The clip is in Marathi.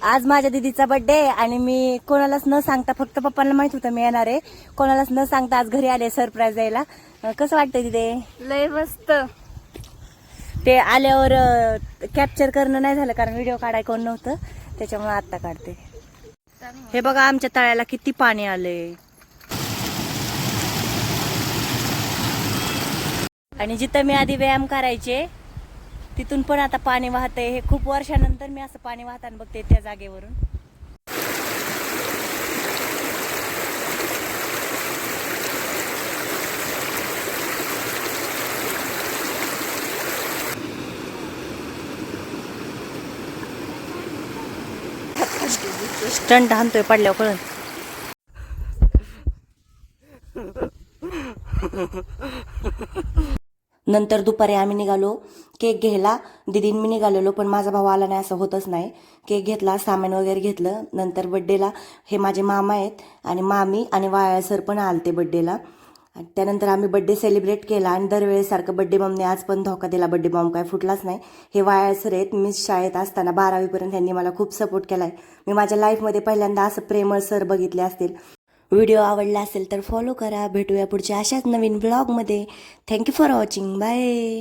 आज माझ्या दीदीचा बर्थडे आणि मी कोणालाच न सांगता, फक्त पप्पांना माहित होतं मी येणार आहे, कोणालाच न सांगता आज घरी आले सरप्राईज द्यायला. कसं वाटतं दीदी? लय मस्त. ते आल्यावर कॅप्चर करणं नाही झालं कारण व्हिडिओ काढाय कोण नव्हतं, त्याच्यामुळे आता काढते. हे बघा आमच्या तळ्याला किती पाणी आले आणि जिथं मी आधी व्यायाम करायचे तिथून पण आता पाणी वाहतंय. हे खूप वर्षानंतर मी असं पाणी वाहताना बघते त्या जागेवरून. स्टंट हाणतोय पडल्यावर कळण. नंतर दुपारी आम्ही निघालो केक घ्यायला. दीदीन मी निघालेलो पण माझा भाऊ आला नाही, असं होतच नाही. केक घेतला, सामान वगैरे घेतलं. नंतर बड्डेला हे माझे मामा आहेत आणि मामी आणि वाया सर पण आलते बड्डेला. त्यानंतर आम्ही बड्डे सेलिब्रेट केला आणि दरवेळेसारखं बड्डे बॉम्बने आज पण धोका दिला. बड्डे बॉम्ब काय फुटलाच नाही. हे वाया सर आहेत. मी शाळेत असताना 12वीपर्यंत त्यांनी मला खूप सपोर्ट केलाय. मी माझ्या लाईफमध्ये पहिल्यांदा असं प्रेमळ सर बघितले असतील. व्हिडिओ आवडला असेल तर फॉलो करा. भेटूया पुढच्या अशाच नवीन ब्लॉगमध्ये. Thank you for watching. बाय.